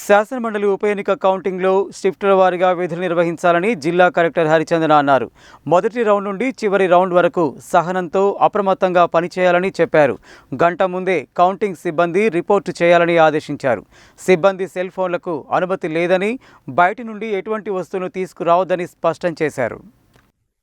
శాసనమండలి ఉప ఎన్నిక కౌంటింగ్లో షిఫ్టుల వారీగా విధులు నిర్వహించాలని జిల్లా కలెక్టర్ హరిచందన అన్నారు. మొదటి రౌండ్ నుండి చివరి రౌండ్ వరకు సహనంతో అప్రమత్తంగా పనిచేయాలని చెప్పారు. గంట ముందే కౌంటింగ్ సిబ్బంది రిపోర్టు చేయాలని ఆదేశించారు. సిబ్బంది సెల్ ఫోన్లకు అనుమతి లేదని, బయటి నుండి ఎటువంటి వస్తువును తీసుకురావద్దని స్పష్టం చేశారు.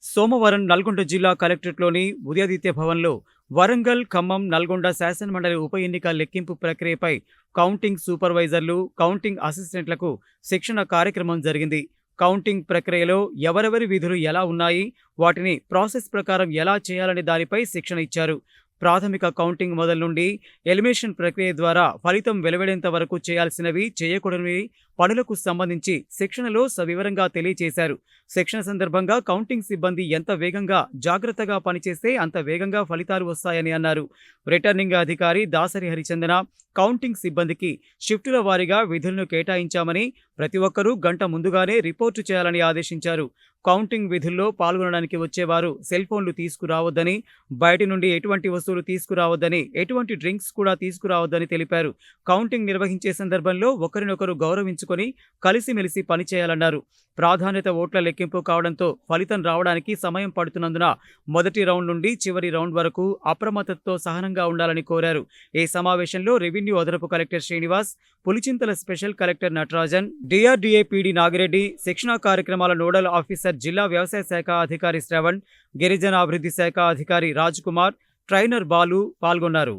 సోమవారం నల్గొండ జిల్లా కలెక్టరేట్లోని ఉదయాదిత్య భవన్లో వరంగల్, ఖమ్మం, నల్గొండ శాసనమండలి ఉప ఎన్నిక లెక్కింపు ప్రక్రియపై కౌంటింగ్ సూపర్వైజర్లు, కౌంటింగ్ అసిస్టెంట్లకు శిక్షణ కార్యక్రమం జరిగింది. కౌంటింగ్ ప్రక్రియలో ఎవరెవరి విధులు ఎలా ఉన్నాయి, వాటిని ప్రాసెస్ ప్రకారం ఎలా చేయాలనే దానిపై శిక్షణ ఇచ్చారు. ప్రాథమిక కౌంటింగ్ మొదలు నుండి ఎలిమినేషన్ ప్రక్రియ ద్వారా ఫలితం వెలువడేంత వరకు చేయాల్సినవి, చేయకూడనివి పనులకు సంబంధించి శిక్షణలో సవివరంగా తెలియజేశారు. శిక్షణ సందర్భంగా కౌంటింగ్ సిబ్బంది ఎంత వేగంగా, జాగ్రత్తగా పనిచేస్తే అంత వేగంగా ఫలితాలు వస్తాయని అన్నారు. రిటర్నింగ్ అధికారి దాసరి హరిచందన కౌంటింగ్ సిబ్బందికి షిఫ్టుల వారీగా విధులను కేటాయించామని, ప్రతి ఒక్కరూ గంట ముందుగానే రిపోర్టు చేయాలని ఆదేశించారు. కౌంటింగ్ విధుల్లో పాల్గొనడానికి వచ్చేవారు సెల్ ఫోన్లు తీసుకురావద్దని, బయటి నుండి ఎటువంటి వస్తువులు తీసుకురావద్దని, ఎటువంటి డ్రింక్స్ కూడా తీసుకురావద్దని తెలిపారు. కౌంటింగ్ నిర్వహించే సందర్భంలో ఒకరినొకరు గౌరవించుకొని కలిసిమెలిసి పనిచేయాలన్నారు. ప్రాధాన్యత ఓట్ల లెక్కింపు కావడంతో ఫలితం రావడానికి సమయం పడుతున్నందున మొదటి రౌండ్ నుండి చివరి రౌండ్ వరకు అప్రమత్తతో సహనంగా ఉండాలని కోరారు. ఈ సమావేశంలో రెవెన్యూ అదనపు collector Srinivas, Pulichintala special collector Natarajan, DRDA PD Nagireddy, శిక్షణా కార్యక్రమాల నోడల్ ఆఫీసర్ జిల్లా వ్యవసాయ శాఖ అధికారి శ్రవణ్, గిరిజన అభివృద్ధి శాఖ అధికారి రాజ్ కుమార్, ట్రైనర్ బాలు పాల్గొన్నారు.